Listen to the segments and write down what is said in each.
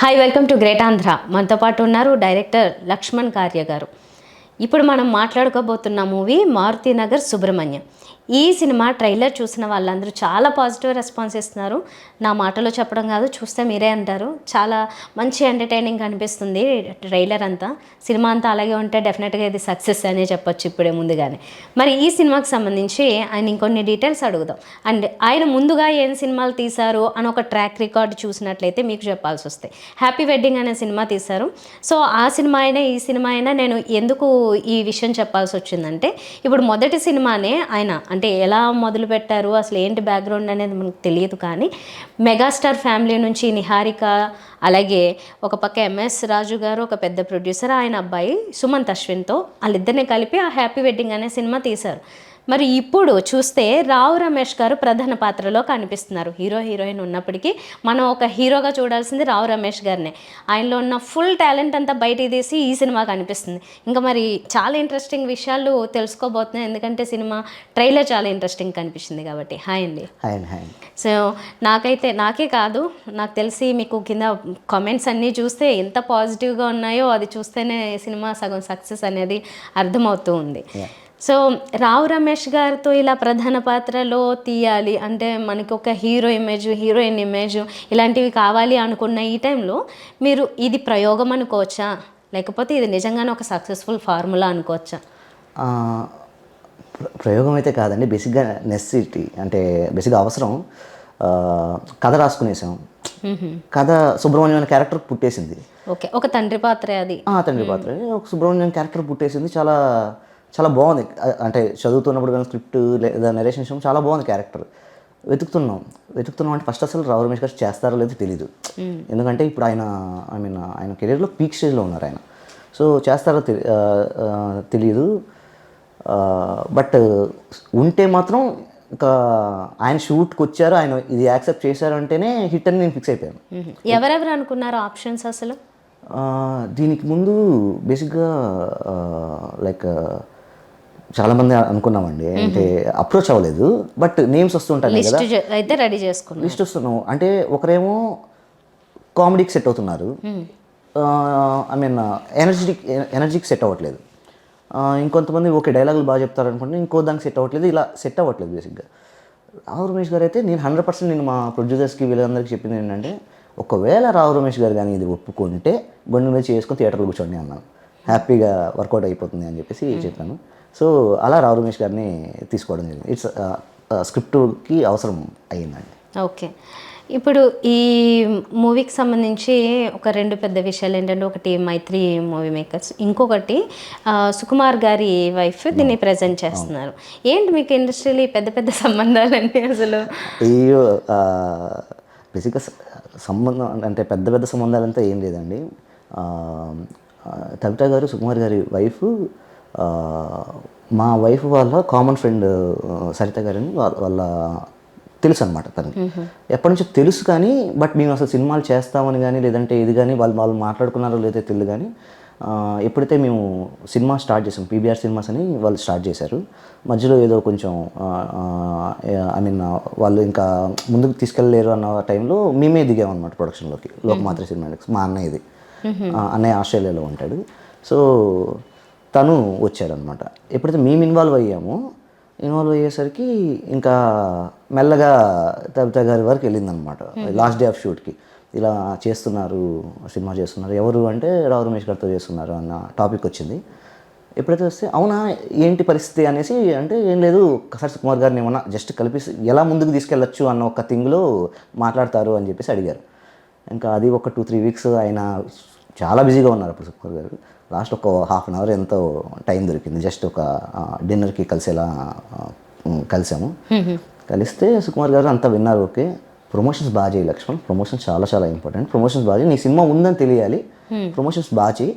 Hi, welcome to great Andhra. మనతో పాటు ఉన్నారు డైరెక్టర్ లక్ష్మణ్ కార్య గారు. ఇప్పుడు మనం మాట్లాడుకోబోతున్న మూవీ మారుతినగర్ సుబ్రహ్మణ్యం. ఈ సినిమా ట్రైలర్ చూసిన వాళ్ళందరూ చాలా పాజిటివ్ రెస్పాన్స్ ఇస్తున్నారు. నా మాటలో చెప్పడం కాదు, చూస్తే మీరే అంటారు. చాలా మంచి ఎంటర్టైనింగ్ అనిపిస్తుంది ట్రైలర్ అంతా. సినిమా అంతా అలాగే ఉంటే డెఫినెట్గా ఇది సక్సెస్ అనే చెప్పొచ్చు ఇప్పుడే ముందుగానే. మరి ఈ సినిమాకి సంబంధించి ఆయన ఇంకొన్ని డీటెయిల్స్ అడుగుదాం. అండ్ ఆయన ముందుగా ఏం సినిమాలు తీశారు అని ఒక ట్రాక్ రికార్డ్ చూసినట్లయితే మీకు చెప్పాల్సి వస్తాయి. హ్యాపీ వెడ్డింగ్ అనే సినిమా తీశారు. సో ఆ సినిమా అయినా ఈ సినిమా అయినా నేను ఎందుకు ఈ విషయం చెప్పాల్సి వచ్చిందంటే, ఇప్పుడు మొదటి సినిమానే ఆయన అంటే ఎలా మొదలు పెట్టారు, అసలు ఏంటి బ్యాక్గ్రౌండ్ అనేది మనకు తెలియదు. కానీ మెగాస్టార్ ఫ్యామిలీ నుంచి నిహారిక, అలాగే ఒక పక్క ఎంఎస్ రాజు గారు ఒక పెద్ద ప్రొడ్యూసర్, ఆయన అబ్బాయి సుమంత్ అశ్విన్తో వాళ్ళిద్దరిని కలిపి ఆ హ్యాపీ వెడ్డింగ్ అనే సినిమా తీశారు. మరి ఇప్పుడు చూస్తే రావు రమేష్ గారు ప్రధాన పాత్రలో కనిపిస్తున్నారు. హీరో హీరోయిన్ ఉన్నప్పటికీ మనం ఒక హీరోగా చూడాల్సింది రావు రమేష్ గారినే. ఆయనలో ఉన్న ఫుల్ టాలెంట్ అంతా బయటికి తీసి ఈ సినిమా కనిపిస్తుంది. ఇంకా మరి చాలా ఇంట్రెస్టింగ్ విషయాలు తెలుసుకోబోతున్నాయి, ఎందుకంటే సినిమా ట్రైలర్ చాలా ఇంట్రెస్టింగ్ కనిపించింది కాబట్టి. హాయ్ అండి. హాయ్. సో నాకే కాదు, నాకు తెలిసి మీకు కింద కామెంట్స్ అన్నీ చూస్తే ఎంత పాజిటివ్గా ఉన్నాయో అది చూస్తేనే సినిమా సగం సక్సెస్ అనేది అర్థమవుతూ ఉంది. సో రావు రమేష్ గారితో ఇలా ప్రధాన పాత్రలో తీయాలి అంటే మనకి ఒక హీరో ఇమేజ్, హీరోయిన్ ఇమేజ్ ఇలాంటివి కావాలి అనుకున్న ఈ టైంలో మీరు ఇది ప్రయోగం అనుకోవచ్చా, లేకపోతే ఇది నిజంగానే ఒక సక్సెస్ఫుల్ ఫార్ములా అనుకోవచ్చా? ప్రయోగం అయితే కాదండి, బేసిక్గా నెసెసిటీ, అంటే బేసిక్గా అవసరం. కథ రాసుకునేసాం. కథ సుబ్రహ్మణ్యం అనే క్యారెక్టర్ పుట్టేసింది. ఓకే, ఒక తండ్రి పాత్రే అది. తండ్రి పాత్ర ఒక సుబ్రహ్మణ్యం క్యారెక్టర్ పుట్టేసింది. చాలా చాలా బాగుంది. అంటే చదువుతున్నప్పుడు కానీ స్క్రిప్ట్ లేదా నరేషన్ చాలా బాగుంది క్యారెక్టర్. వెతుకుతున్నాం అంటే ఫస్ట్ అసలు రావు రమేష్ గారు చేస్తారో లేదో తెలీదు. ఎందుకంటే ఇప్పుడు ఆయన కెరీర్లో పీక్ స్టేజ్లో ఉన్నారు ఆయన. సో చేస్తారో తెలియదు. బట్ ఉంటే మాత్రం ఇంకా ఆయన షూట్కి వచ్చారు, ఆయన ఇది యాక్సెప్ట్ చేశారు అంటేనే హిట్ అని నేను ఫిక్స్ అయిపోయాను. ఎవరెవరు అనుకున్నారు ఆప్షన్స్ అసలు? దీనికి ముందు బేసిక్గా లైక్ చాలామంది అనుకున్నామండి, అంటే అప్రోచ్ అవ్వలేదు. బట్ నేమ్స్ వస్తుంటాయి కదా, అయితే రెడీ చేసుకున్నాం, లిస్ట్ వస్తున్నాం. అంటే ఒకరేమో కామెడీకి సెట్ అవుతున్నారు, ఎనర్జీకి సెట్ అవ్వట్లేదు. ఇంకొంతమంది ఓకే డైలాగులు బాగా చెప్తారు అనుకుంటే ఇంకో దానికి సెట్ అవ్వట్లేదు, ఇలా సెట్ అవ్వట్లేదు. బేసిక్గా రావు రమేష్ గారు అయితే నేను 100% నేను మా ప్రొడ్యూసర్స్కి వీళ్ళందరికీ చెప్పింది ఏంటంటే, ఒకవేళ రావు రమేష్ గారు కానీ ఇది ఒప్పుకుంటే గుండె మీద చేసుకొని థియేటర్లో కూర్చోండి అన్నాను. హ్యాపీగా వర్కౌట్ అయిపోతుంది అని చెప్పేసి చెప్పాను. సో అలా రావు రమేష్ గారిని తీసుకోవడం జరిగింది. ఇట్స్ స్క్రిప్ట్కి అవసరం అయ్యిందండి. ఓకే, ఇప్పుడు ఈ మూవీకి సంబంధించి ఒక రెండు పెద్ద విషయాలు ఏంటంటే, ఒకటి మైత్రి మూవీ మేకర్స్, ఇంకొకటి సుకుమార్ గారి వైఫ్ దీన్ని ప్రజెంట్ చేస్తున్నారు. ఏంటి మీకు ఇండస్ట్రీలో పెద్ద పెద్ద సంబంధాలండి అసలు? అయ్యో, బేసిక్గా సంబంధం అంటే పెద్ద పెద్ద సంబంధాలంతా ఏం లేదండి. కవిత గారు సుకుమార్ గారి వైఫ్, మా వైఫ్ వాళ్ళ కామన్ ఫ్రెండ్ సరిత గారని వాళ్ళ తెలుసు అనమాట. తనకి ఎప్పటి నుంచో తెలుసు, కానీ బట్ మేము అసలు సినిమాలు చేస్తామని కానీ లేదంటే ఇది కానీ వాళ్ళు మాట్లాడుకున్నారో లేదో తెలియదు. కానీ ఎప్పుడైతే మేము సినిమా స్టార్ట్ చేసాం, పీబీఆర్ సినిమాస్ అని వాళ్ళు స్టార్ట్ చేశారు, మధ్యలో ఏదో కొంచెం వాళ్ళు ఇంకా ముందుకు తీసుకెళ్ళలేరు అన్న టైంలో మేమే దిగామన్నమాట ప్రొడక్షన్లోకి. లోకమాత్ర సినిమాటిక్స్ మా అన్నయ్య ఆస్ట్రేలియాలో ఉంటాడు. సో తను వచ్చారనమాట. ఎప్పుడైతే మేము ఇన్వాల్వ్ అయ్యేసరికి ఇంకా మెల్లగా కవిత గారి వరకు వెళ్ళిందనమాట. లాస్ట్ డే ఆఫ్ షూట్కి ఇలా సినిమా చేస్తున్నారు, ఎవరు అంటే రావు రమేష్ గారితో చేస్తున్నారు అన్న టాపిక్ వచ్చింది. ఎప్పుడైతే వస్తే అవునా ఏంటి పరిస్థితి అనేసి, అంటే ఏం లేదు ఒకసారి సుకుమార్ గారిని ఏమన్నా జస్ట్ కలిపి ఎలా ముందుకు తీసుకెళ్ళచ్చు అన్న ఒక థింగ్లో మాట్లాడతారు అని చెప్పేసి అడిగారు. ఇంకా అది ఒక 2-3 వీక్స్ ఆయన చాలా బిజీగా ఉన్నారు అప్పుడు సుకుమార్ గారు. లాస్ట్ ఒక హాఫ్ అన్ అవర్ ఎంతో టైం దొరికింది, జస్ట్ ఒక డిన్నర్కి కలిసేలా కలిసాము. కలిస్తే సుకుమార్ గారు అంతా విన్నారు. ఓకే, ప్రమోషన్స్ బాగా చేయి లక్ష్మణ్, ప్రమోషన్స్ చాలా చాలా ఇంపార్టెంట్, ప్రమోషన్స్ బాగా చేయి, నీ సినిమా ఉందని తెలియాలి, ప్రమోషన్స్ బాగా చేయి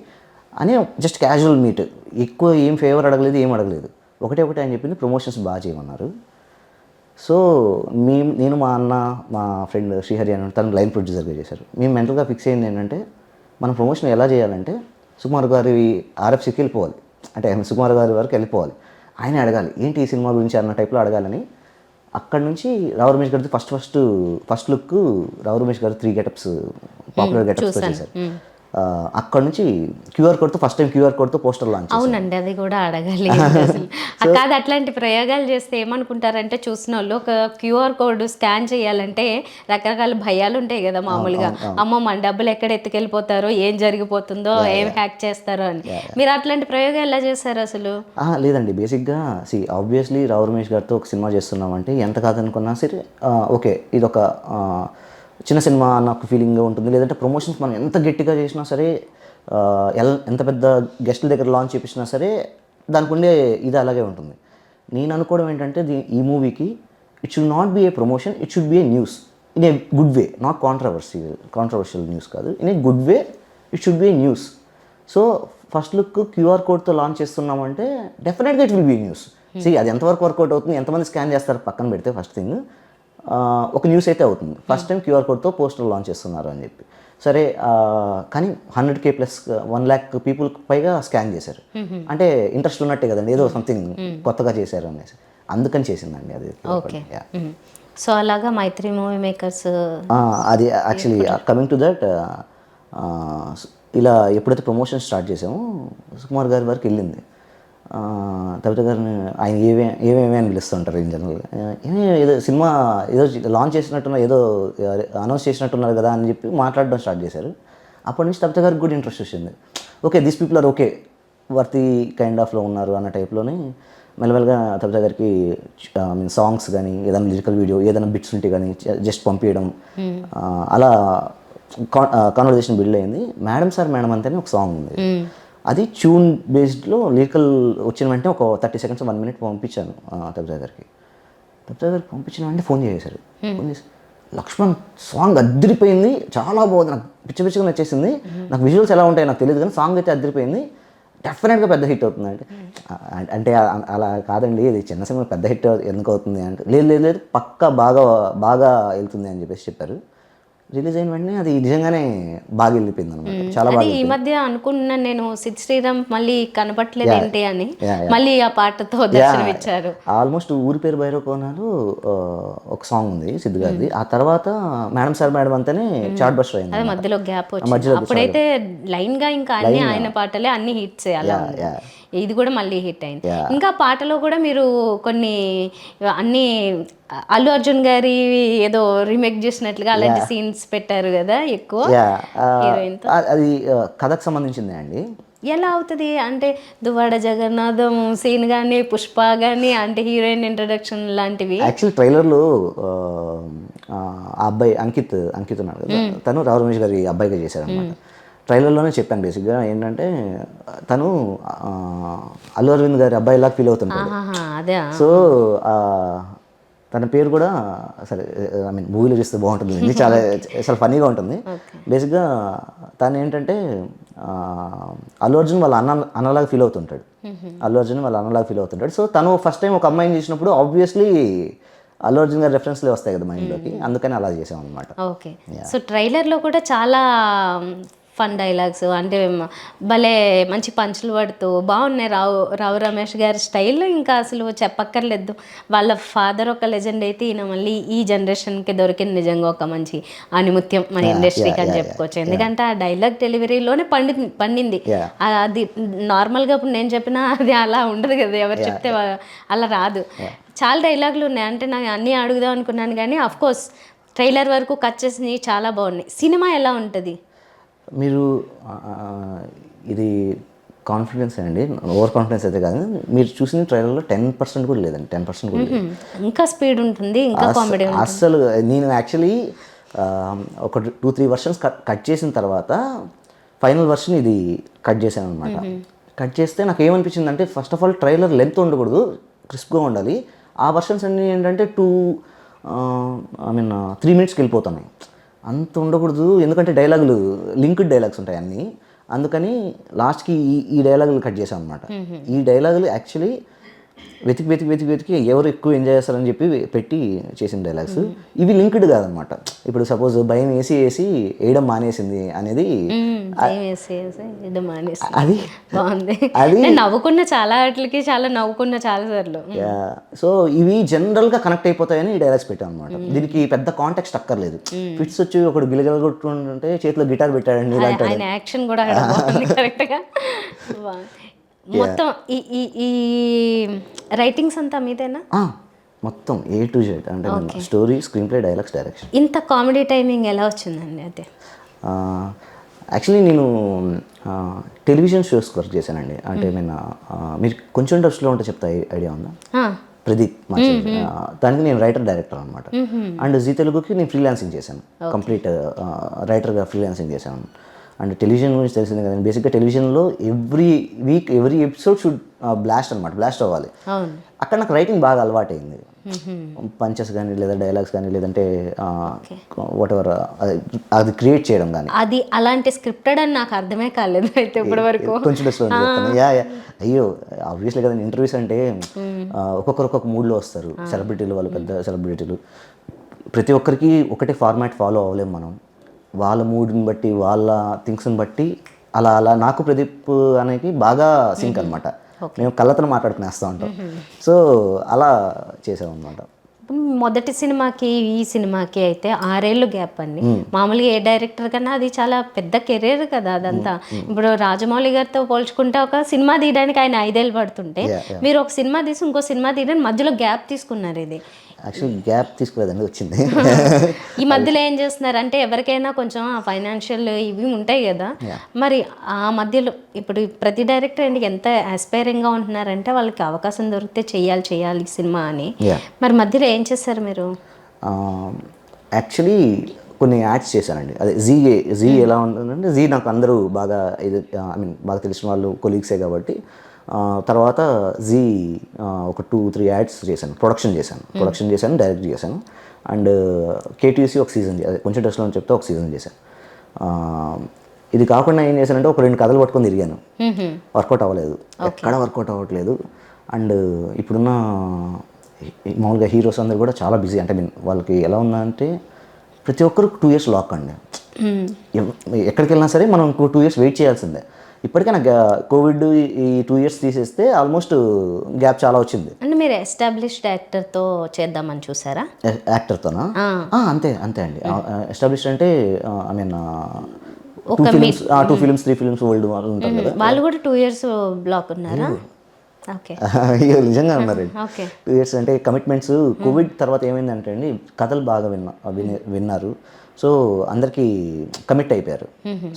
అని జస్ట్ క్యాజువల్ మీట్. ఎక్కువ ఏం ఫేవర్ అడగలేదు, ఏం అడగలేదు. ఒకటే ఆయన చెప్పింది ప్రమోషన్స్ బాగా చేయమన్నారు. సో నేను మా అన్న మా ఫ్రెండ్ శ్రీహరి అని తను లైన్ ప్రొడ్యూసర్గా చేశారు. మేము మెంటల్గా ఫిక్స్ అయింది ఏంటంటే, మనం ప్రమోషన్ ఎలా చేయాలంటే సుకుమార్ గారి ఆర్ఎఫ్సీకి వెళ్ళిపోవాలి, అంటే సుకుమార్ గారి వరకు వెళ్ళిపోవాలి, ఆయన అడగాలి ఏంటి ఈ సినిమా గురించి అన్న టైప్లో అడగాలని అక్కడ నుంచి రావు రమేష్ గారిది ఫస్ట్ లుక్ రావు రమేష్ గారు 3 గెటప్స్ పాపులర్ గెటప్స్తో చేశారు. అక్కడ నుంచి క్యూఆర్ కోడ్తో ఫస్ట్ టైం క్యూఆర్ కోడ్తో పోస్టర్ లాంచ్. అవునండి, అది కూడా అడగాలి అసలు. కాదు, అట్లాంటి ప్రయోగాలు చేస్తే ఏమనుకుంటారంటే చూసిన వాళ్ళు ఒక క్యూఆర్ కోడ్ స్కాన్ చేయాలంటే రకరకాల భయాలు ఉంటాయి కదా మామూలుగా. అమ్మో మన డబ్బులు ఎక్కడ ఎత్తుకెళ్ళిపోతారో, ఏం జరిగిపోతుందో, ఏం హ్యాక్ చేస్తారో అని. మీరు అట్లాంటి ప్రయోగాలు ఎలా చేశారు అసలు? లేదండి, బేసిక్గా ఆబ్వియస్లీ రావు రమేష్ గారితో ఒక సినిమా చేస్తున్నామంటే ఎంత కాదనుకున్నా సరే ఓకే ఇది ఒక చిన్న సినిమా నాకు ఫీలింగ్గా ఉంటుంది. లేదంటే ప్రమోషన్స్ మనం ఎంత గట్టిగా చేసినా సరే, ఎంత పెద్ద గెస్ట్ల దగ్గర లాంచ్ చేపించినా సరే దానికి ఉండే ఇది అలాగే ఉంటుంది. నేను అనుకోవడం ఏంటంటే ఈ మూవీకి it should not be a promotion, it should be a news in a good way, not controversial news కాదు, in a good way it should be a news. So first look QR కోడ్తో launch చేస్తున్నామంటే డెఫినెట్గా it will be news. అది ఎంతవరకు work out అవుతుంది, ఎంతమంది scan చేస్తారు పక్కన పెడితే, ఫస్ట్ థింగ్ ఒక న్యూస్ అయితే అవుతుంది. ఫస్ట్ టైం క్యూఆర్ కోడ్తో పోస్టర్ లాంచ్ చేస్తున్నారు అని చెప్పి సరే. కానీ 100K ప్లస్ 1 lakh పీపుల్ పైగా స్కాన్ చేశారు. అంటే ఇంట్రెస్ట్ ఉన్నట్టే కదండి, ఏదో సంథింగ్ కొత్తగా చేశారు అనేసి, అందుకని చేసిందండి అది. సో అలాగా మైత్రి మూవీ మేకర్స్ అది యాక్చువల్లీ కమింగ్ టు దట్, ఇలా ఎప్పుడైతే ప్రమోషన్ స్టార్ట్ చేసామో సుకుమార్ గారి వరకు వెళ్ళింది. కవిత గారిని ఆయన ఏమేమి అని పిలుస్తుంటారు ఇన్ జనరల్గా. ఏదో సినిమా ఏదో లాంచ్ చేసినట్టున్నారు, ఏదో అనౌన్స్ చేసినట్టున్నారు కదా అని చెప్పి మాట్లాడడం స్టార్ట్ చేశారు. అప్పటి నుంచి కవిత గారికి కూడా ఇంట్రెస్ట్ వచ్చింది. Okay these people are okay, worthy kind ఆఫ్లో ఉన్నారు అన్న టైప్లోనే మెల్లమెల్లగా కవిత గారికి సాంగ్స్ కానీ ఏదైనా లిరికల్ వీడియో ఏదైనా బిట్స్ ఉంటే కానీ జస్ట్ పంపించడం, అలా కాన్వర్జేషన్ బిల్డ్ అయింది. మేడం సార్ మేడం అంతేనే ఒక సాంగ్ ఉంది, అది ట్యూన్ బేస్డ్లో లిరికల్ వచ్చిన వెంటనే ఒక 30 seconds 1 minute పంపించాను తబ్జా గారికి. పంపించిన వెంటనే ఫోన్ చేశారు. ఫోన్ చేసి లక్ష్మణ్ సాంగ్ అద్దరిపోయింది, చాలా బాగుంది, నాకు పిచ్చిగా నచ్చేసింది, నాకు విజువల్స్ ఎలా ఉంటాయి నాకు తెలియదు కానీ సాంగ్ అయితే అద్దరిపోయింది, డెఫినెట్గా పెద్ద హిట్ అవుతుంది అంటే అలా కాదండి, ఇది చిన్న సినిమా పెద్ద హిట్ ఎందుకు అవుతుంది అంటే లేదు పక్కా బాగా వెళ్తుంది అని చెప్పేసి చెప్పారు. రిలీజ్ అయిన వెంటనే అది నిజంగానే బాగా వెళ్ళిపోయింది అనమాట, చాలా బాగా. ఈ మధ్య అనుకున్నాను నేను సిద్ శ్రీరామ్ మళ్ళీ కనపట్లేదు ఏంటి అని, మళ్ళీ ఆ పాటతో దర్శనం ఇచ్చారు. ఆల్మోస్ట్ ఊరి పేరు భైరవ కోనాలు ఒక సాంగ్ ఉంది సిద్ధు గారిది, ఆ తర్వాత మేడం సార్ మేడం అంతేనే చాట్ బస్టర్ అయింది. అదే మధ్యలో గ్యాప్ వచ్చింది, అప్పుడైతే లైన్ గా ఇంకా అన్ని ఆయన పాటలే అన్ని హిట్స్ అలా, ఇది కూడా మళ్ళీ హిట్ అయింది. ఇంకా పాటలో కూడా మీరు కొన్ని అన్ని అల్లు అర్జున్ గారి ఏదో రీమేక్ చేసినట్లుగా అలాంటి సీన్స్ పెట్టారు కదా ఎక్కువ హీరోయిన్ తో. అది కథకు సంబంధించిందే అండి. ఎలా అవుతుంది అంటే దువ్వాడ జగన్నాథం సీన్ కానీ పుష్ప కానీ అంటే హీరోయిన్ ఇంట్రడక్షన్ లాంటివి. యాక్చువల్ ట్రైలర్లో ఆ అబ్బాయి అంకిత్ ఉన్నాడు కదా, తను రావు రమేష్ గారి అబ్బాయిగా చేశారు అనమాట. ట్రైలర్లోనే చెప్పాను బేసిక్గా ఏంటంటే తను అల్లు అరవింద్ గారి అబ్బాయిలాగా ఫీల్ అవుతుంటాడు. సో తన పేరు కూడా సరే మూవీలో చూస్తే బాగుంటుంది, చాలా ఫన్నీగా ఉంటుంది. బేసిక్గా తను ఏంటంటే అల్లు అర్జున్ వాళ్ళ అన్నలాగా ఫీల్ అవుతుంటాడు. సో తను ఫస్ట్ టైం ఒక అమ్మాయిని చూసినప్పుడు ఆబ్వియస్లీ అల్లు అర్జున్ గారి రెఫరెన్స్లే వస్తాయి కదా మైండ్లోకి, అందుకని అలా చేసాం అనమాట. ఓకే, సో ట్రైలర్లో కూడా చాలా ఫన్ డైలాగ్స్ అంటే భలే మంచి పంచులు పడుతూ బాగున్నాయి. రావు రమేష్ గారి స్టైల్ ఇంకా అసలు చెప్పక్కర్లేదు. వాళ్ళ ఫాదర్ ఒక లెజెండ్ అయితే ఈయన మళ్ళీ ఈ జనరేషన్కి దొరికింది నిజంగా ఒక మంచి ఆనిముత్యం మన ఇండస్ట్రీకి అని చెప్పుకోవచ్చు. ఎందుకంటే ఆ డైలాగ్ డెలివరీలోనే పండింది. అది నార్మల్గా ఇప్పుడు నేను చెప్పినా అది అలా ఉండదు కదా, ఎవరు చెప్తే అలా రాదు. చాలా డైలాగులు ఉన్నాయి, అంటే నాకు అన్నీ అడుగుదాం అనుకున్నాను కానీ అఫ్కోర్స్ ట్రైలర్ వరకు కట్ చేసినవి చాలా బాగున్నాయి. సినిమా ఎలా ఉంటుంది? మీరు ఇది కాన్ఫిడెన్స్ అండి, ఓవర్ కాన్ఫిడెన్స్ అయితే కాదు. మీరు చూసిన ట్రైలర్లో 10% కూడా లేదండి, 10% కూడా లేదు. ఇంకా స్పీడ్ ఉంటుంది, ఇంకా కామెడీ ఉంటుంది. అస్సలు నేను యాక్చువల్లీ ఒక 2-3 వర్షన్స్ కట్ చేసిన తర్వాత ఫైనల్ వర్షన్ ఇది కట్ చేశాను అనమాట. కట్ చేస్తే నాకు ఏమనిపించింది అంటే first of all trailer length ఉండకూడదు, క్రిస్ప్గా ఉండాలి. ఆ వర్షన్స్ అన్నీ ఏంటంటే 3 minutesకి వెళ్ళిపోతున్నాయి, అంత ఉండకూడదు. ఎందుకంటే డైలాగులు లింక్డ్ డైలాగ్స్ ఉంటాయి అన్నీ, అందుకని లాస్ట్కి ఈ డైలాగులు కట్ చేసాం అనమాట. ఈ డైలాగులు యాక్చువల్లీ వెతికి ఎవరు ఎక్కువ ఎంజాయ్ చేస్తారని చెప్పి పెట్టి చేసిన డైలాగ్స్. ఇవి లింక్డ్ కాదనమాట. ఇప్పుడు సపోజ్ భయం వేసి వేయడం మానేసింది అనేది అది బాగుంది. అది నవ్వుకున్న చాలా వాటికి చాలా నవ్వుకున్న చాలా సార్లు. సో ఇవి జనరల్గా కనెక్ట్ అయిపోతాయని ఈ డైలాగ్స్ పెట్టాను అనమాట. దీనికి పెద్ద కాంటెక్స్ట్ అక్కర్లేదు. ఫిట్స్ వచ్చి ఒకడు గిలగల కొట్టుకుంటుంటే చేతిలో గిటార్ పెట్టాడండి ఇలాంటి ఆయన యాక్షన్ కూడా బాగుంది కరెక్ట్గా. మొత్తం ఈ రైటింగ్స్ అంతా మీదేనా? మొత్తం A to Z అంటే story, screen play, dialogues, direction. ఇంత కామెడీ టైమింగ్ ఎలా వచ్చిందండి? అదే యాక్చువల్లీ నేను టెలివిజన్ షోస్కి వర్క్ చేశానండి. అంటే మీరు కొంచెం టచ్లో ఉంటే చెప్తా, ఐడియా ఉందా? ప్రదీప్ దానికి నేను రైటర్ డైరెక్టర్ అనమాట. అండ్ జీ తెలుగుకి నేను ఫ్రీలాన్సింగ్ చేశాను, కంప్లీట్ రైటర్గా ఫ్రీలాన్సింగ్ చేశాను. అండ్ టెలివిజన్ గురించి తెలిసిందే కదండి. బేసిక్గా టెలివిజన్లో every week every episode should blast అవ్వాలి. అక్కడ నాకు రైటింగ్ బాగా అలవాటైంది. పంచెస్ కానీ లేదా డైలాగ్స్ కానీ లేదంటే వాట్ ఎవర్ అది క్రియేట్ చేయడం కానీ. అది అలాంటి స్క్రిప్టెడ్ అని నాకు అర్థమే కాలేదు అయితే ఇప్పటి వరకు. కొంచెం చెప్తాను. అయ్యో ఆబ్వియస్లీ కదండి, ఇంటర్వ్యూస్ అంటే ఒక్కొక్కరు ఒక్కొక్క మూడ్లో వస్తారు. సెలబ్రిటీలు, వాళ్ళు పెద్ద సెలబ్రిటీలు, ప్రతి ఒక్కరికి ఒకటే ఫార్మాట్ ఫాలో అవ్వలేము మనం. వాళ్ళ మూడ్ని బట్టి, వాళ్ళ థింగ్స్ని బట్టి అలా నాకు ప్రదీప్ అనేది బాగా సింక్ అనమాట. మేము కళ్ళతో మాట్లాడుకునేస్తూ ఉంటాం. సో అలా చేసామన్నమాట. మొదటి సినిమాకి ఈ సినిమాకి అయితే 6 ఏళ్ళు గ్యాప్ అండి. మామూలుగా ఏ డైరెక్టర్ కన్నా అది చాలా పెద్ద కెరీర్ కదా అదంతా. ఇప్పుడు రాజమౌళి గారితో పోల్చుకుంటే ఒక సినిమా తీయడానికి ఆయన 5 ఏళ్ళు పడుతుంటే మీరు ఒక సినిమా తీసి ఇంకో సినిమా తీయడానికి మధ్యలో గ్యాప్ తీసుకున్నారు. ఇది యాక్చువల్లీ గ్యాప్ తీసుకోలేదండి, వచ్చింది. ఈ మధ్యలో ఏం చేస్తున్నారు అంటే ఎవరికైనా కొంచెం ఫైనాన్షియల్ ఇవి ఉంటాయి కదా, మరి ఆ మధ్యలో ఇప్పుడు ప్రతి డైరెక్టర్ అండి ఎంత ఆస్పైరింగ్గా ఉంటున్నారంటే వాళ్ళకి అవకాశం దొరికితే చేయాలి సినిమా అని. మరి మధ్యలో ఏం చేస్తారు మీరు? యాక్చువల్లీ కొన్ని యాడ్స్ చేశానండి. అదే జీ ఎలా ఉంటుందంటే, జీ నాకు అందరూ బాగా బాగా తెలిసిన వాళ్ళు, కొలీగ్సే కాబట్టి. తర్వాత జీ ఒక 2-3 యాడ్స్ చేశాను, ప్రొడక్షన్ చేశాను, డైరెక్ట్ చేశాను. అండ్ కేటీసీ ఒక సీజన్, కొంచెం టచ్లో అని చెప్తే ఒక సీజన్ చేశాను. ఇది కాకుండా ఏం చేశానంటే ఒక 2 కథలు పట్టుకొని తిరిగాను, వర్కౌట్ అవ్వలేదు, ఎక్కడ వర్కౌట్ అవ్వట్లేదు. అండ్ ఇప్పుడున్న మామూలుగా హీరోస్ అందరూ కూడా చాలా బిజీ. అంటే వాళ్ళకి ఎలా ఉందంటే ప్రతి ఒక్కరికి 2 years లాక్ అండి. ఎక్కడికి వెళ్ళినా సరే మనం 2 years వెయిట్ చేయాల్సిందే. ఇప్పటికే నాకు కోవిడ్ ఈ 2 years తీసేస్తే ఆల్మోస్ట్ గ్యాప్ చాలా వచ్చింది. అంటే మీరు ఎస్టాబ్లిష్డ్ యాక్టర్తో చేద్దామని చూసారా? యాక్టర్తోనా? అంతే అండి. ఎస్టాబ్లిష్డ్ అంటే ఒక 2 films 3 films వరల్డ్ వాళ్ళు ఉంటారు కదా, వాళ్ళు కూడా 2 years బ్లాక్ ఉన్నారా? అయ్యో నిజంగా ఉన్నారు. 2 years అంటే కమిట్మెంట్స్. కోవిడ్ తర్వాత ఏమైందంటే అండి, కథలు బాగా విన్నారు. సో అందరికీ కమిట్ అయిపోయారు.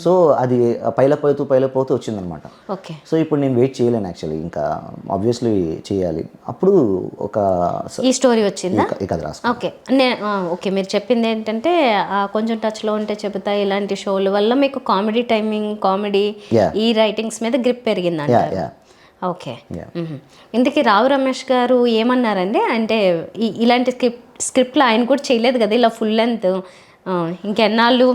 సో అది పైలప్ అవుతూ వచ్చిందనమాట. సో ఇప్పుడు నేను వెయిట్ చేయలేను యాక్చువల్లీ, ఇంకా ఆబ్వియస్లీ చేయాలి. అప్పుడు ఒక ఈ స్టోరీ వచ్చిందా? ఈ కథ రాసుకున్నాను. ఓకే మీరు చెప్పింది ఏంటంటే కొంచెం టచ్లో ఉంటే చెబుతా ఇలాంటి షోల వల్ల మీకు కామెడీ ఈ రైటింగ్స్ మీద గ్రిప్ పెరిగిందంట. ఓకే. ఇందుకే రావు రమేష్ గారు ఏమన్నారండి అంటే ఇలాంటి స్క్రిప్ట్లో ఆయన కూడా చేయలేదు కదా ఇలా ఫుల్ లెంత్, ఇంకెన్నాళ్ళు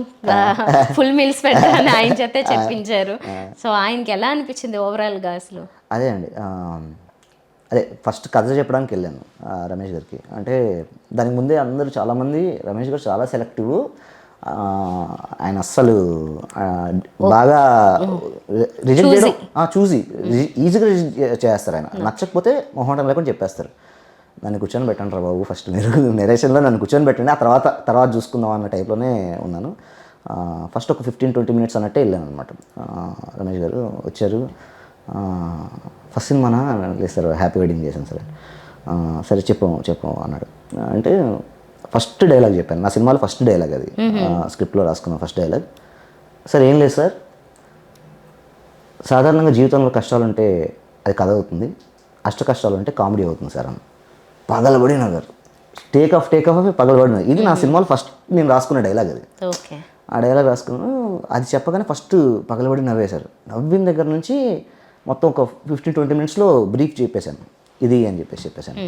ఫుల్ మీల్స్ పెట్టాలని ఆయన చేతే చెప్పించారు. సో ఆయనకి ఎలా అనిపించింది ఓవరాల్గా అసలు? అదే అండి, అదే ఫస్ట్ కథ చెప్పడానికి వెళ్ళాను రమేష్ గారికి. అంటే దానికి ముందే అందరూ చాలామంది రమేష్ గారు చాలా సెలెక్టివ్, ఆయన అస్సలు బాగా రిజెక్ట్ చేయడం చూసి ఈజీగా రిజెక్ట్ చేస్తారు. ఆయన నచ్చకపోతే మొహమాటం లేకుండా చెప్పేస్తారు. నన్ను కూర్చొని పెట్టండి రా బాబు, ఫస్ట్ మీరు నెరేషన్లో నన్ను కూర్చొని పెట్టండి, ఆ తర్వాత చూసుకుందాం అన్న టైప్లోనే ఉన్నాను. ఫస్ట్ ఒక 15-20 minutes అన్నట్టే వెళ్ళాను అనమాట. రమేష్ గారు వచ్చారు. ఫస్ట్ సినిమానా? లేదు సార్, హ్యాపీ వెడ్డింగ్ చేశాను సార్. సరే చెప్పు అన్నాడు. అంటే ఫస్ట్ డైలాగ్ చెప్పాను, నా సినిమాలో ఫస్ట్ డైలాగ్ అది, స్క్రిప్ట్లో రాసుకున్న ఫస్ట్ డైలాగ్. సార్ ఏం లేదు సార్, సాధారణంగా జీవితంలో కష్టాలు ఉంటే అది కథ అవుతుంది, అష్ట కష్టాలు ఉంటే కామెడీ అవుతుంది సార్ అని. పగలబడి నగర్ టేక్ ఆఫ్ పగలబడి నగర్, ఇది నా సినిమాలో ఫస్ట్ నేను రాసుకున్న డైలాగ్ అది. ఆ డైలాగ్ రాసుకున్నాను. అది చెప్పగానే ఫస్ట్ పగలబడి నవ్వేశారు. నవ్విన దగ్గర నుంచి మొత్తం ఒక 15-20 minutesలో బ్రీఫ్ చెప్పేశాను, ఇది అని చెప్పేశాను.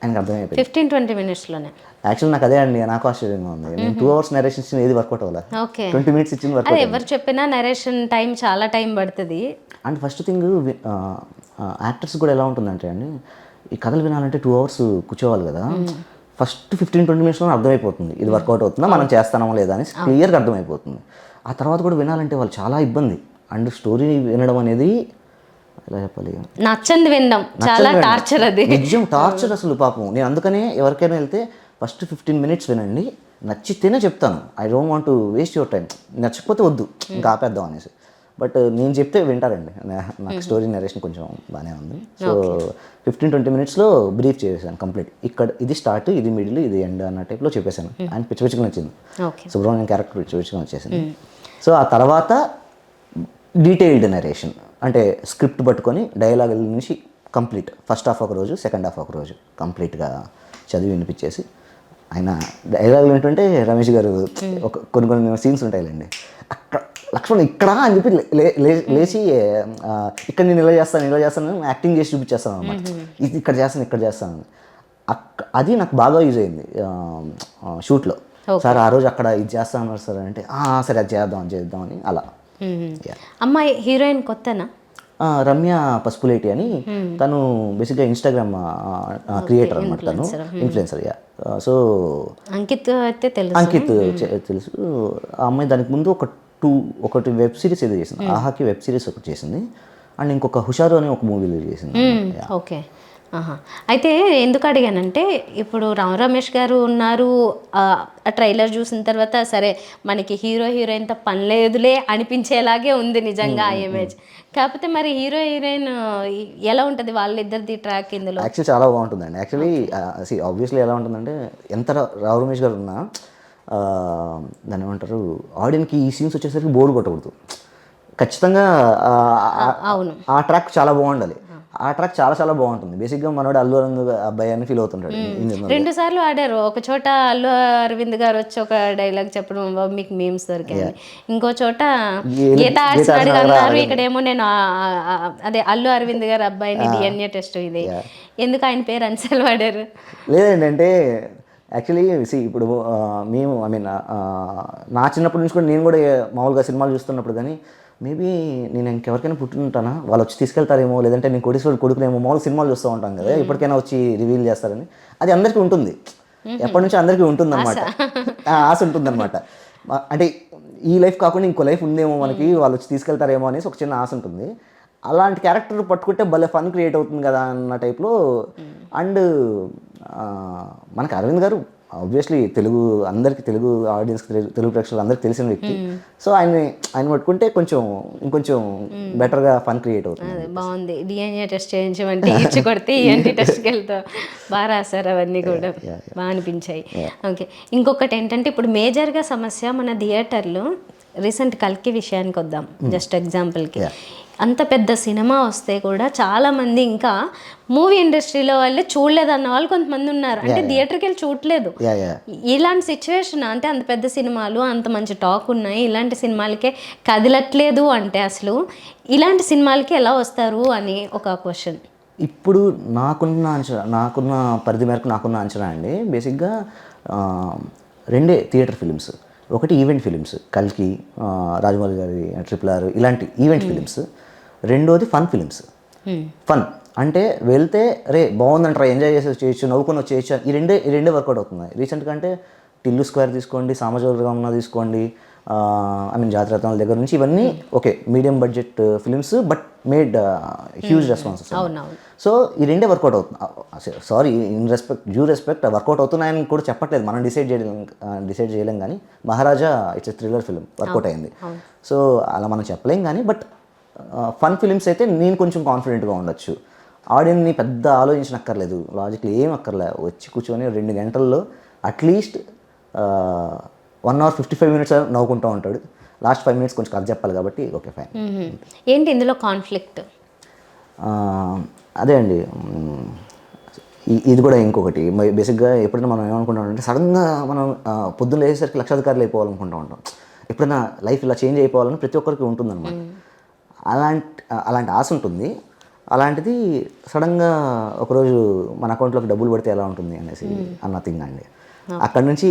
ఆయనకు అర్థమైపోయింది 15-20 minutesలోనే. యాక్చువల్ నాకు అదే అండి, నాకు ఆశ్చర్యంగా ఉంది. నేను 2 hours నరేషన్ ఇచ్చిన ఏది వర్కౌట్ అవ్వాలి, 20 minutes ఇచ్చింది వర్కౌట్. ఎవరు చెప్పినా నరేషన్ టైం చాలా టైం పడుతుంది. అండ్ ఫస్ట్ థింగ్ యాక్టర్స్ కూడా ఎలా ఉంటుందంటే అండి, ఈ కథలు వినాలంటే 2 hours కూర్చోవాలి కదా. ఫస్ట్ 15-20 minutesలో అర్థమైపోతుంది ఇది వర్కౌట్ అవుతుందా, మనం చేస్తామో లేదా అని క్లియర్గా అర్థమైపోతుంది. ఆ తర్వాత కూడా వినాలంటే వాళ్ళు చాలా ఇబ్బంది. అండ్ స్టోరీ వినడం అనేది ఎలా చెప్పాలి, నచ్చంది వినడం చాలా టార్చర్. అది నిజం టార్చర్ అసలు పాపం. నేను అందుకనే ఎవరికైనా వెళ్తే ఫస్ట్ 15 minutes వినండి, నచ్చితేనే చెప్తాను. I don't want to waste your time. నచ్చకపోతే వద్దు, ఇంకా ఆపేద్దాం అనేసి. బట్ నేను చెప్తే వింటారండి. నాకు స్టోరీ నరేషన్ కొంచెం బాగానే ఉంది. సో 15-20 minutesలో బ్రీఫ్ చేసేసాను కంప్లీట్. ఇక్కడ ఇది స్టార్ట్, ఇది మిడిల్, ఇది ఎండ్ అన్న టైప్లో చెప్పేశాను. ఆయన పిచ్చిగా నచ్చింది. సుబ్రహ్మణ్యం క్యారెక్టర్ పిచ్చిగా వచ్చేసింది. సో ఆ తర్వాత డీటెయిల్డ్ నరేషన్ అంటే స్క్రిప్ట్ పట్టుకొని డైలాగ్ నుంచి కంప్లీట్ ఫస్ట్ హాఫ్ ఒక రోజు, సెకండ్ హాఫ్ ఒక రోజు కంప్లీట్గా చదివి వినిపించేసి. ఆయన డైలాగులు ఏంటంటే రమేష్ గారు ఒక కొన్ని సీన్స్ ఉంటాయిలేండి, అక్కడ లక్ష్మణ్ ఇక్కడ అని చెప్పి లేచి ఇక్కడ నేను ఇలా చేస్తాను యాక్టింగ్ చేసి చూపించేస్తాను అనమాట. ఇది ఇక్కడ చేస్తాను అది నాకు బాగా యూజ్ అయింది షూట్లో. సార్ ఆ రోజు అక్కడ ఇది చేస్తాను సార్ అంటే సరే అది చేద్దాం అని అలా. అమ్మాయి హీరోయిన్ కొత్తనా? రమ్య పసుపులేటి అని, తను బేసిక్గా ఇన్స్టాగ్రామ్ క్రియేటర్ అనమాట, తను ఇన్ఫ్లుయెన్సర్. సో అంకిత్ తెలుసు. ఆ అమ్మాయి దానికి ముందు ఒకటి వెబ్ సిరీస్ ఏదో చేసింది, ఆహాకి వెబ్ సిరీస్ ఒకటి చేసింది. అండ్ ఇంకొక హుషారు అని ఒక మూవీలో చేసింది. ఓకే. అయితే ఎందుకు అడిగానంటే ఇప్పుడు రామ్ రమేష్ గారు ఉన్నారు, ఆ ట్రైలర్ చూసిన తర్వాత సరే మనకి హీరో హీరోయిన్తో పని లేదులే అనిపించేలాగే ఉంది నిజంగా ఆ ఇమేజ్. కాకపోతే మరి హీరో హీరోయిన్ ఎలా ఉంటుంది వాళ్ళిద్దరిది ట్రాక్ ఇందులో? యాక్చువల్లీ చాలా బాగుంటుందండి. యాక్చువల్లీ ఆబ్వియస్లీ ఎలా ఉంటుందంటే ఎంత రామ్ రమేష్ గారు ఉన్నా దాన్ని ఏమంటారు, ఆడియన్కి ఈ సీన్స్ వచ్చేసరికి బోర్ కొట్టకూడదు. ఖచ్చితంగా ఆ ట్రాక్ చాలా బాగుండాలి. ఆ ట్రాక్ చాలా బాగుంటుంది. బేసిక్గా మనోడు అల్లు అరవింద్ అబ్బాయి అని ఫీల్ అవుతుంటాడు. 2 సార్లు ఆడారు. ఒక చోట అల్లు అరవింద్ గారు వచ్చి ఒక డైలాగ్ చెప్పడం మీకు మీమ్స్ దొరికాయి, ఇంకో చోట గీత ఆడిసినాడు అన్నారు, ఇక్కడేమో నేను అదే అల్లు అరవింద్ గారు అబ్బాయిని DNA టెస్ట్ ఇది ఎందుకు ఆయన పేరు అన్సల్ వాడారు? లేదండి, అంటే యాక్చువల్లీ ఇప్పుడు మేము నా చిన్నప్పటి నుంచి కూడా నేను కూడా మామూలుగా సినిమాలు చూస్తున్నప్పుడు కానీ మేబీ నేను ఇంకెవరికైనా పుట్టింటానా, వాళ్ళు వచ్చి తీసుకెళ్తారేమో, లేదంటే నేను కొడుకునేమో మామూలు సినిమాలు చూస్తూ ఉంటాం కదా, ఎప్పటికైనా వచ్చి రివీల్ చేస్తారని. అది అందరికీ ఉంటుంది, ఎప్పటి నుంచి అందరికీ ఉంటుందన్నమాట, ఆశ ఉంటుందన్నమాట. అంటే ఈ లైఫ్ కాకుండా ఇంకో లైఫ్ ఉందేమో మనకి, వాళ్ళు వచ్చి తీసుకెళ్తారేమో అనేసి ఒక చిన్న ఆశ ఉంటుంది. అలాంటి క్యారెక్టర్ పట్టుకుంటే భలే ఫన్ క్రియేట్ అవుతుంది కదా అన్న టైప్లో. అండ్ మనకి అరవింద్ గారు ఆబ్వియస్లీ అందరికీ తెలుగు ఆడియన్స్కి తెలుగు ప్రేక్షకులు అందరికీ తెలిసిన వ్యక్తి. సో ఆయన పట్టుకుంటే ఇంకొంచెం బెటర్గా ఫన్ క్రియేట్ అవుతుంది. బాగుంది. DNA టెస్ట్ చేయించమంటే ఇచ్చి కొడితే ENT టెస్ట్కి వెళ్తాం. బాగా రాశారు, అవన్నీ కూడా బాగా అనిపించాయి. ఓకే. ఇంకొకటి ఏంటంటే ఇప్పుడు మేజర్గా సమస్య మన థియేటర్లో రీసెంట్ కల్కి విషయానికి వద్దాం. జస్ట్ ఎగ్జాంపుల్కి అంత పెద్ద సినిమా వస్తే కూడా చాలామంది ఇంకా మూవీ ఇండస్ట్రీలో వాళ్ళు చూడలేదన్న వాళ్ళు కొంతమంది ఉన్నారు. అంటే థియేటర్కి వెళ్ళి చూడలేదు. ఇలాంటి సిచ్యువేషన్ అంటే అంత పెద్ద సినిమాలు అంత మంచి టాక్ ఉన్నాయి, ఇలాంటి సినిమాలకే కదలట్లేదు అంటే అసలు ఇలాంటి సినిమాలకి ఎలా వస్తారు అని ఒక క్వశ్చన్. ఇప్పుడు నాకున్న పరిధి మేరకు నాకున్న అంచనా అండి, బేసిక్గా 2 థియేటర్ ఫిలిమ్స్. ఒకటి ఈవెంట్ ఫిలిమ్స్, కల్కి, రాజమౌళి గారి RRR ఇలాంటి ఈవెంట్ ఫిలిమ్స్. రెండోది ఫన్ ఫిలిమ్స్. ఫన్ అంటే వెళ్తే రే బాగుందంటారా, ఎంజాయ్ చేయొచ్చు, నవ్వుకొని వచ్చేయచ్చు. ఈ రెండే వర్కౌట్ అవుతున్నాయి. రీసెంట్గా అంటే టిల్లు స్క్వేర్ తీసుకోండి, సామాజిక తీసుకోండి, జాతిరత్నాల దగ్గర నుంచి ఇవన్నీ okay medium budget films but made huge responses. So ఈ రెండే వర్కౌట్ అవుతుంది. సారీ, డ్యూ రెస్పెక్ట్ వర్కౌట్ అవుతున్నాయని కూడా చెప్పట్లేదు, మనం డిసైడ్ చేయలేం. కానీ మహారాజా ఇట్స్ థ్రిల్లర్ ఫిలిం వర్కౌట్ అయింది. సో అలా మనం చెప్పలేం. కానీ బట్ ఫన్ ఫిలిమ్స్ అయితే నేను కొంచెం కాన్ఫిడెంట్గా ఉండొచ్చు. ఆడియన్ని పెద్ద ఆలోచించనక్కర్లేదు, లాజిక్లు ఏం అక్కర్లే, వచ్చి కూర్చొని 2 గంటల్లో అట్లీస్ట్ 1 hour 55 minutes నవ్వుకుంటూ ఉంటాడు. లాస్ట్ 5 minutes కొంచెం కథ చెప్పాలి కాబట్టి ఓకే ఫైన్. ఏంటి ఇందులో కాన్ఫ్లిక్ట్? అదే అండి, ఇది కూడా ఇంకొకటి. బేసిక్గా ఎప్పుడైనా మనం ఏమనుకుంటామంటే సడన్గా మనం పొద్దున్న లేచేసరికి లక్షాధికారులు అయిపోవాలనుకుంటూ ఉంటాం. ఎప్పుడైనా లైఫ్ ఇలా చేంజ్ అయిపోవాలని ప్రతి ఒక్కరికి ఉంటుందన్నమాట. అలాంటి ఆశ ఉంటుంది. అలాంటిది సడన్గా ఒకరోజు మన అకౌంట్లోకి డబ్బులు పడితే ఎలా ఉంటుంది అనేసి అన్న థింగ్ అండి. అక్కడ నుంచి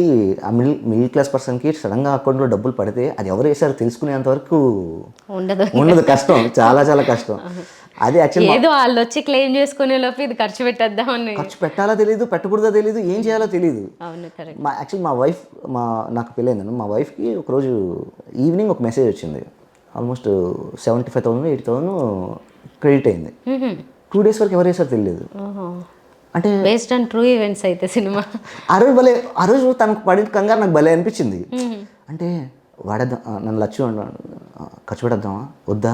ఆ మిడిల్ క్లాస్ పర్సన్కి సడన్గా అకౌంట్లో డబ్బులు పడితే అది ఎవరు వేసారో తెలుసుకునేంత వరకు ఉండదు, కష్టం, చాలా కష్టం. అది యాక్చువల్ ఏదో వాళ్ళు వచ్చి క్లెయిమ్ చేసుకునే లోపు ఇది ఖర్చు పెట్టేద్దామని. ఖర్చు పెట్టాలో తెలియదు, పెట్టకూడదో తెలియదు, ఏం చేయాలో తెలియదు. అవును, కరెక్ట్. యాక్చువల్లీ మా వైఫ్ నాకు పెళ్ళైందండి. మా వైఫ్కి ఒకరోజు ఈవినింగ్ ఒక మెసేజ్ వచ్చింది. ఆల్మోస్ట్ 75,000 80,000 క్రెడిట్ అయింది. 2 days వరకు ఎవరు వేసారో తెలియదు. అంటే బేస్డ్ ఆన్ ట్రూ ఈవెంట్స్ అయితే సినిమా. ఆ రోజు తనకు పడిన కంగారు నాకు భలే అనిపించింది. అంటే వాడేద్దాం, నన్ను ఖర్చు పెట్టేద్దామా వద్దా,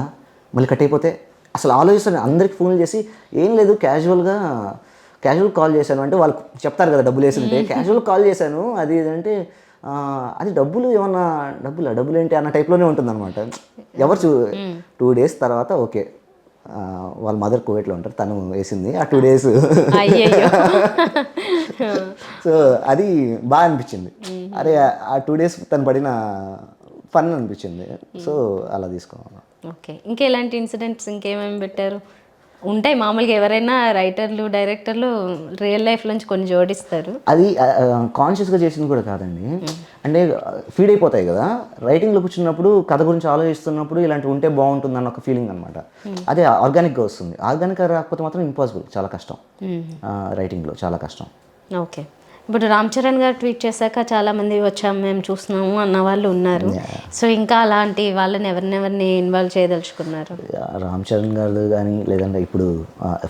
మళ్ళీ కట్ అయిపోతే అసలు ఆలోచిస్తాను. అందరికి ఫోన్లు చేసి ఏం లేదు క్యాజువల్ కాల్ చేశాను అంటే వాళ్ళు చెప్తారు కదా డబ్బులు వేసి ఉంటే, క్యాజువల్ కాల్ చేశాను అది అంటే అది డబ్బులు ఏమన్నా డబ్బులు ఏంటి అన్న టైప్లోనే ఉంటుంది అనమాట. 2 days తర్వాత ఓకే, వాళ్ళ మదర్ కువైట్లో ఉంటారు, తను వేసింది ఆ 2 days. సో అది బాగా అనిపించింది. అరే ఆ 2 days తను పడిన ఫన్ అనిపించింది. సో అలా తీసుకోవాలి. ఓకే, ఇంకా ఎలాంటి ఇన్సిడెంట్స్ ఇంకేమేమి పెట్టారు? ఉంటాయి మామూలుగా, ఎవరైనా రైటర్లు డైరెక్టర్లు రియల్ లైఫ్ నుంచి కొన్ని జోడిస్తారు. అది కాన్షియస్గా చేసింది కూడా కాదండి. అంటే ఫీడ్ అయిపోతాయి కదా, రైటింగ్లో కూర్చున్నప్పుడు కథ గురించి ఆలోచిస్తున్నప్పుడు ఇలాంటివి ఉంటే బాగుంటుంది అన్న ఒక ఫీలింగ్ అనమాట. అదే ఆర్గానిక్గా వస్తుంది. ఆర్గానిక్గా రాకపోతే మాత్రం ఇంపాసిబుల్, చాలా కష్టం. రైటింగ్లో చాలా కష్టం. ఓకే, ఇప్పుడు రామ్ చరణ్ గారు ట్వీట్ చేశాక చాలామంది వచ్చాము మేము చూస్తున్నాము అన్న వాళ్ళు ఉన్నారు. సో ఇంకా అలాంటి వాళ్ళని ఎవరినెవరిని ఇన్వాల్వ్ చేయదలుచుకున్నారు? రామ్ చరణ్ గారు కానీ లేదంటే ఇప్పుడు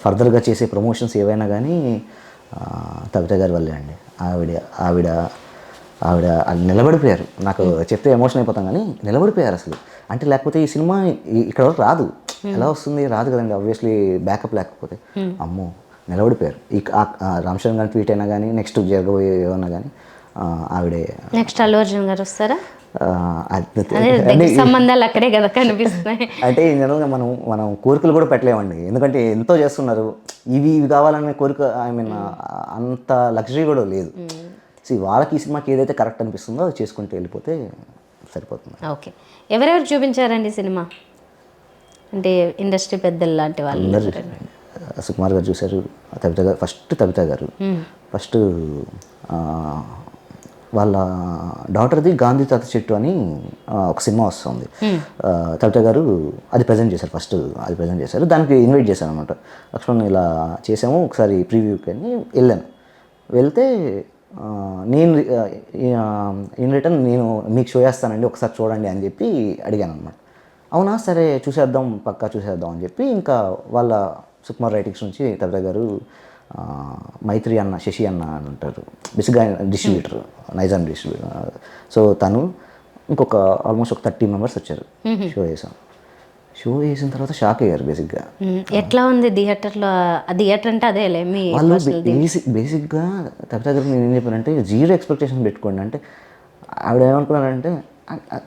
ఫర్దర్గా చేసే ప్రమోషన్స్ ఏవైనా కానీ కవిత గారి వల్లే అండి. ఆవిడ నిలబడిపోయారు. నాకు చెప్తే ఎమోషన్ అయిపోతాం కానీ నిలబడిపోయారు అసలు. అంటే లేకపోతే ఈ సినిమా ఇక్కడ వరకు రాదు. ఎలా వస్తుంది? రాదు కదండి. ఆబ్వియస్లీ బ్యాకప్ లేకపోతే. అమ్మో, నిలబడిపోయారు. ఈ రామ్ చరణ్ గారి ట్వీట్ అయినా కానీ నెక్స్ట్ జరగబోయే ఏమన్నా కానీ ఆవిడే. నెక్స్ట్ అల్లు అర్జున్ గారు వస్తారా? సంబంధాలు అక్కడే కదా కనిపిస్తున్నాయి. అంటే జనరల్గా మనం కోరికలు కూడా పెట్టలేమండి. ఎందుకంటే ఎంతో చేస్తున్నారు. ఇవి కావాలనే కోరిక, ఐ మీన్ అంత లగ్జరీ కూడా లేదు. సో వాళ్ళకి ఈ సినిమాకి ఏదైతే కరెక్ట్ అనిపిస్తుందో అది చేసుకుంటూ వెళ్ళిపోతే సరిపోతుంది. ఓకే, ఎవరెవరు చూపించారండి సినిమా? అంటే ఇండస్ట్రీ పెద్దలు లాంటి వాళ్ళు. సుకుమార్ గారు చూశారు, కవిత గారు ఫస్ట్ వాళ్ళ డాటర్ది గాంధీ తాత చెట్టు అని ఒక సినిమా వస్తుంది. కవిత గారు అది ప్రజెంట్ చేశారు. దానికి ఇన్వైట్ చేశాను అనమాట. లక్ష్మణ్ ఇలా చేసాము ఒకసారి ప్రివ్యూకి అని వెళ్తే నేను ఇన్ రిటర్న్ నేను మీకు షో చేస్తానండి ఒకసారి చూడండి అని చెప్పి అడిగాను అనమాట. అవునా సరే చూసేద్దాం, పక్కా చూసేద్దాం అని చెప్పి ఇంకా వాళ్ళ సుకుమార్ రైటింగ్స్ నుంచి కవిత గారు, మైత్రి అన్న, శశి అన్న అని ఉంటారు, బేసిక్గా డిస్ట్రిబ్యూటర్, నైజాం డిస్ట్రిబ్యూటర్. సో తను ఇంకొక ఆల్మోస్ట్ ఒక 30 members వచ్చారు. షో చేసిన తర్వాత షాక్ అయ్యారు బేసిక్గా. ఎట్లా ఉంది థియేటర్లో? థియేటర్ అంటే అదే వాళ్ళు బేసిక్గా కవిత గారు నేను ఏం చెప్పానంటే 0 expectation పెట్టుకోండి అంటే, ఆవిడ ఏమనుకున్నారంటే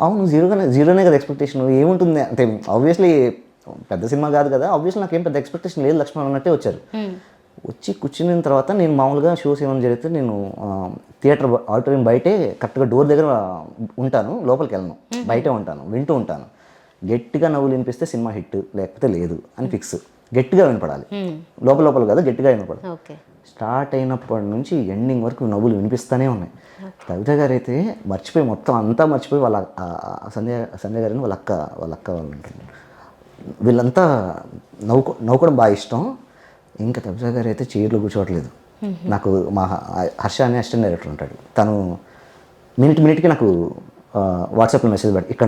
అవును జీరోనే కదా ఎక్స్పెక్టేషన్, ఏముంటుంది అంటే ఆబ్వియస్లీ పెద్ద సినిమా కాదు కదా, ఆబ్వియస్లీ నాకేం పెద్ద ఎక్స్పెక్టేషన్ లేదు లక్ష్మణ్ అన్నట్టే వచ్చారు. వచ్చి కూర్చున్న తర్వాత నేను మామూలుగా షోస్ ఏమైనా జరిగితే నేను ఆడిటోరియం బయటే కరెక్ట్గా డోర్ దగ్గర ఉంటాను, లోపలికి వెళ్ళను, బయటే ఉంటాను, వింటూ ఉంటాను. గట్టిగా నవ్వులు వినిపిస్తే సినిమా హిట్, లేకపోతే లేదు అని ఫిక్స్. గట్టిగా వినపడాలి, లోపల కాదు, గట్టిగా వినపడాలి. స్టార్ట్ అయినప్పటి నుంచి ఎండింగ్ వరకు నవ్వులు వినిపిస్తూనే ఉన్నాయి. కవిత గారు అయితే మొత్తం అంతా మర్చిపోయి వాళ్ళ సంజయ్ గారిని వాళ్ళ అక్క వాళ్ళు ఉంటుంది, వీళ్ళంతా నవ్వుకోవడం బాగా ఇష్టం. ఇంకా కవిత గారు అయితే చైర్లో కూర్చోవట్లేదు. నాకు మా హర్ష అనే అసిస్టెంట్ డైరెక్టర్ ఉంటాడు, తను మినిట్కి నాకు వాట్సాప్లో మెసేజ్ పెట్టి ఇక్కడ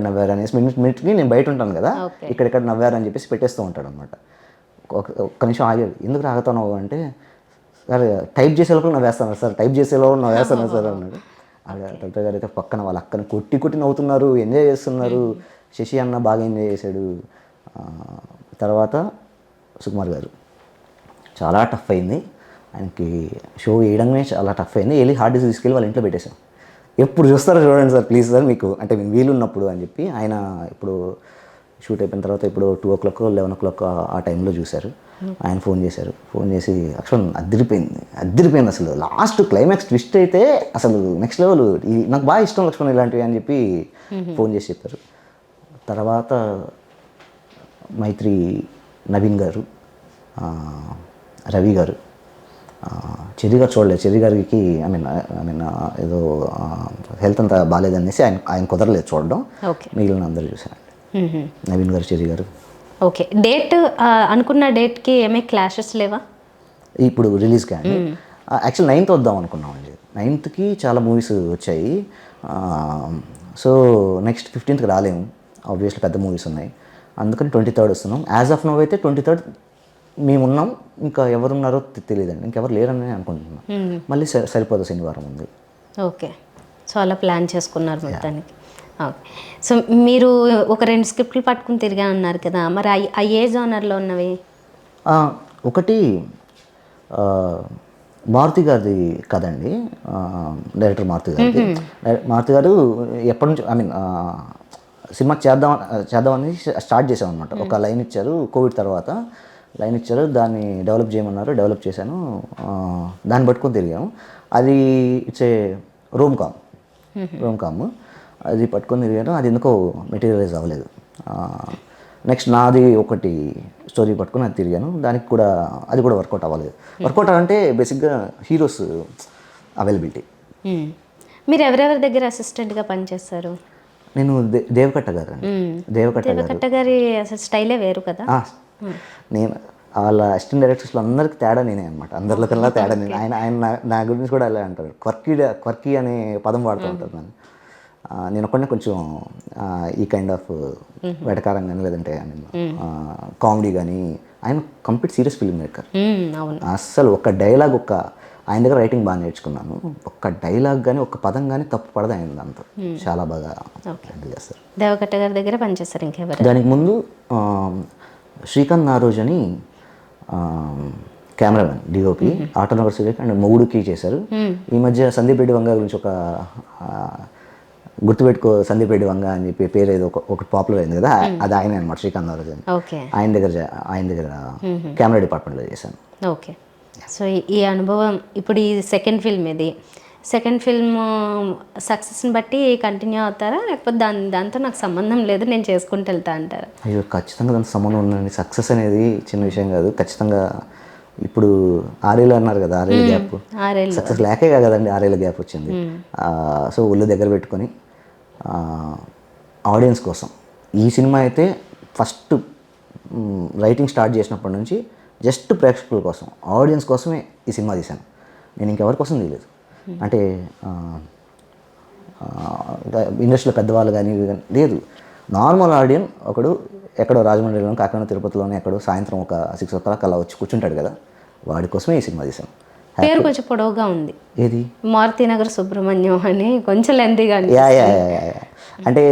నవ్వారు అనేసి మినిట్కి నేను బయట ఉంటాను కదా, ఇక్కడ నవ్వారు అని చెప్పేసి పెట్టేస్తూ ఉంటాడు అనమాట. ఒక్క నిమిషం ఆగేది, ఎందుకు రాగుతున్నావు అంటే, సార్ టైప్ చేసే లోపల నవ్వేస్తాను సార్ అన్నాడు. కవిత గారు అయితే పక్కన వాళ్ళ అక్కని కొట్టి నవ్వుతున్నారు, ఎంజాయ్ చేస్తున్నారు. శశి అన్న బాగా ఎంజాయ్ చేశాడు. తర్వాత సుకుమార్ గారు చాలా టఫ్ అయింది ఆయనకి, షో వేయడమే చాలా టఫ్ అయింది. వెళ్ళి హార్డ్ డిస్క్ తీసుకెళ్ళి వాళ్ళ ఇంట్లో పెట్టేశాం. ఎప్పుడు చూస్తారో చూడండి సార్ ప్లీజ్ సార్ మీకు, అంటే మేము వీలున్నప్పుడు అని చెప్పి ఆయన ఇప్పుడు షూట్ అయిపోయిన తర్వాత ఇప్పుడు 2 o'clock 11 o'clock ఆ టైంలో చూశారు. ఆయన ఫోన్ చేసి అక్షరం అదిరిపోయింది అసలు, లాస్ట్ క్లైమాక్స్ ట్విస్ట్ అయితే అసలు నెక్స్ట్ లెవెల్, నాకు బాగా ఇష్టం లక్ష్మణ్ ఇలాంటివి అని చెప్పి ఫోన్ చేసి చెప్పారు. తర్వాత మైత్రి, నవీన్ గారు, రవి గారు, చెర్రీ గారు చూడలేదు, చెర్రీ గారికి ఐ మీన్ ఏదో హెల్త్ అంతా బాగాలేదనేసి ఆయన కుదరలేదు చూడడం. మిగిలిన అందరూ చూశారండి, నవీన్ గారు, చెర్రీ గారు. ఓకే. డేట్ అనుకున్న డేట్కి ఏమీ క్లాషెస్ లేవా? ఇప్పుడు రిలీజ్ కానీ యాక్చువల్ 9th వద్దాం అనుకున్నామండి. 9th చాలా మూవీస్ వచ్చాయి. సో నెక్స్ట్ 15th రాలేము, ఆబ్వియస్లీ పెద్ద మూవీస్ ఉన్నాయి. అందుకని 23rd వస్తున్నాం. యాజ్ ఆఫ్ నౌ అయితే 23rd మేము ఉన్నాం. ఇంకా ఎవరున్నారో తెలియదండి, ఇంకెవరు లేరని అనుకుంటున్నాం. మళ్ళీ సరిపోదు, శనివారం ఉంది. ఓకే. సో అలా ప్లాన్ చేసుకున్నారు మొత్తానికి. ఓకే. సో మీరు ఒక 2 స్క్రిప్ట్లు పట్టుకుని తిరిగా అన్నారు కదా, మరి ఆ ఏ జోనర్లో ఉన్నవి? ఒకటి మారుతి గారిది కథ అండి, డైరెక్టర్ మారుతి గారిది. మారుతి గారు ఎప్పటి నుంచి సినిమా చేద్దామని స్టార్ట్ చేసాం అనమాట. ఒక లైన్ ఇచ్చారు, కోవిడ్ తర్వాత లైన్ ఇచ్చారు, దాన్ని డెవలప్ చేయమన్నారు, డెవలప్ చేశాను. దాన్ని పట్టుకొని తిరిగాము. అది ఇట్స్ ఏ రోమ్ కామ్, అది పట్టుకొని తిరిగాను. అది ఎందుకో మెటీరియలైజ్ అవ్వలేదు. నెక్స్ట్ నాది ఒకటి స్టోరీ పట్టుకొని అది తిరిగాను, దానికి కూడా అది కూడా వర్కౌట్ అవ్వలేదు. వర్కౌట్ అంటే బేసిక్గా హీరోస్ అవైలబిలిటీ. మీరు ఎవరెవరి దగ్గర అసిస్టెంట్గా పనిచేస్తారు? నేను దేవకట్ట గారు అండి. దేవకట్ట గారి అసలు స్టైలే వేరు కదా. నేను వాళ్ళ అసిస్టెంట్ డైరెక్టర్స్లో అందరికి తేడా నేనే అనమాట, అందరిలో కల్లా తేడా నేను. ఆయన నా గురించి కూడా అలా అంటారు, క్వర్కీ అనే పదం వాడుతూ ఉంటారు నన్ను. నేను ఒకనే కొంచెం ఈ కైండ్ ఆఫ్ వెటకారం కానీ లేదంటే కామెడీ కానీ. ఆయన కంప్లీట్ సీరియస్ ఫిల్మ్ మేకర్. అస్సలు ఒక డైలాగ్, ఆయన దగ్గర రైటింగ్ బాగా నేర్చుకున్నాను. ఒక్క డైలాగ్ కానీ ఒక్క పదం కానీ తప్పు పడదు ఆయన దాంతో. చాలా బాగా చేస్తారు. దేవకట్ట గారి దగ్గర పనిచేస్తారు. ఇంకెవరు? దానికి ముందు శ్రీకాంత్ నారోజ్ అని cameraman, DOP, Autonagar Surekha and మొగుడుకి చేశారు. ఈ మధ్య సందీప్ రెడ్డి వంగ గురించి ఒక గుర్తుపెట్టుకో, సందీప్ రెడ్డి వంగ అని చెప్పి పేరు ఏదో ఒకటి పాపులర్ అయింది కదా, అది ఆయన అనమాట, శ్రీకాంత్ నారోజ్ అని. ఆయన దగ్గర కెమెరా డిపార్ట్మెంట్లో చేశాను. ఓకే. సో ఈ అనుభవం ఇప్పుడు ఈ సెకండ్ ఫిల్మ్ సక్సెస్ని బట్టి కంటిన్యూ అవుతారా, లేకపోతే దాంతో నాకు సంబంధం లేదు నేను చేసుకుంటూ వెళ్తా అంటారా? అయ్యో, ఖచ్చితంగా దానికి సంబంధం ఉందండి. సక్సెస్ అనేది చిన్న విషయం కాదు. ఖచ్చితంగా ఇప్పుడు 6 ఏళ్ళు అన్నారు కదా, 6 ఏళ్ళ గ్యాప్. సక్సెస్ లేకే కదండి 6 ఏళ్ళ గ్యాప్ వచ్చింది. సో ఒళ్ళు దగ్గర పెట్టుకొని ఆడియన్స్ కోసం ఈ సినిమా అయితే ఫస్ట్ రైటింగ్ స్టార్ట్ చేసినప్పటి నుంచి జస్ట్ ప్రేక్షకుల కోసం, ఆడియన్స్ కోసమే ఈ సినిమా తీశాను. నేను ఇంకెవరి కోసం తీయలేదు. అంటే ఇండస్ట్రీలో పెద్దవాళ్ళు కానీ లేదు, నార్మల్ ఆడియన్ ఒకడు ఎక్కడో రాజమండ్రిలో, కాకినాడ, తిరుపతిలోనే ఎక్కడో సాయంత్రం ఒక 6 o'clock అలా వచ్చి కూర్చుంటాడు కదా, వాడి కోసమే ఈ సినిమా తీశాను. పేరు కొంచెం పొడవుగా ఉంది, ఏది మారుతి నగర్ సుబ్రహ్మణ్యం అని, కొంచెం లెంతీగా. అంటే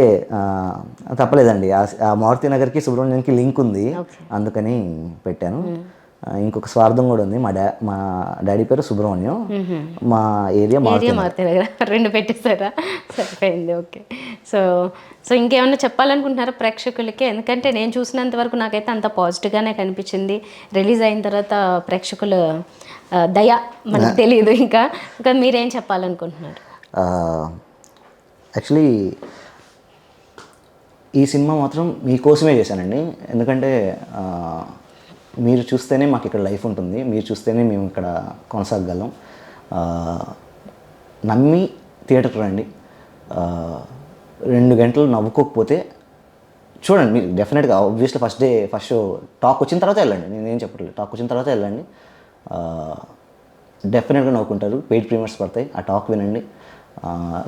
తప్పలేదండి, ఆ మారుతి నగర్కి సుబ్రహ్మణ్యానికి లింక్ ఉంది, అందుకని పెట్టాను. ఇంకొక స్వార్థం కూడా ఉంది. మా డాడీ పేరు సుబ్రహ్మణ్యం, మా ఏరియా మారుతి నగర్, 2 పెట్టేస్తారా? సరిపోయింది. ఓకే. సో ఇంకేమన్నా చెప్పాలనుకుంటున్నారా ప్రేక్షకులకి? ఎందుకంటే నేను చూసినంత వరకు నాకైతే అంత పాజిటివ్గానే కనిపించింది. రిలీజ్ అయిన తర్వాత ప్రేక్షకులు దయ మనకు తెలియదు. ఇంకా మీరేం చెప్పాలనుకుంటున్నారు? యాక్చువల్లీ ఈ సినిమా మాత్రం మీకోసమే చేశానండి. ఎందుకంటే మీరు చూస్తేనే మాకు ఇక్కడ లైఫ్ ఉంటుంది, మీరు చూస్తేనే మేము ఇక్కడ కొనసాగగలం. నమ్మి థియేటర్కి రండి. 2 గంటలు నవ్వుకోకపోతే చూడండి, మీరు డెఫినెట్గా ఆబ్వియస్లీ ఫస్ట్ షో టాక్ వచ్చిన తర్వాత వెళ్ళండి, నేనేం చెప్పట్లేదు, టాక్ వచ్చిన తర్వాత వెళ్ళండి, డెఫినెట్గా నవ్వుకుంటారు. పెయిడ్ ప్రీమియర్స్ పడతాయి, ఆ టాక్ వినండి.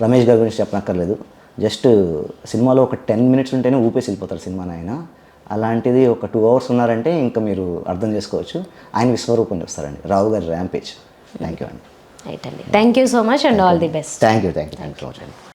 రమేష్ గారి గురించి చెప్పనక్కర్లేదు, జస్ట్ సినిమాలో ఒక 10 minutes ఉంటేనే ఊపేసి వెళ్ళిపోతారు సినిమాని ఆయన. అలాంటిది ఒక 2 hours ఉన్నారంటే ఇంకా మీరు అర్థం చేసుకోవచ్చు. ఆయన విశ్వరూపం చూస్తారండి, రావు గారి ర్యాంపేజ్. థ్యాంక్ యూ అండి. రైట్ అండి, thank you so much and all the best. Thank you so much అండి.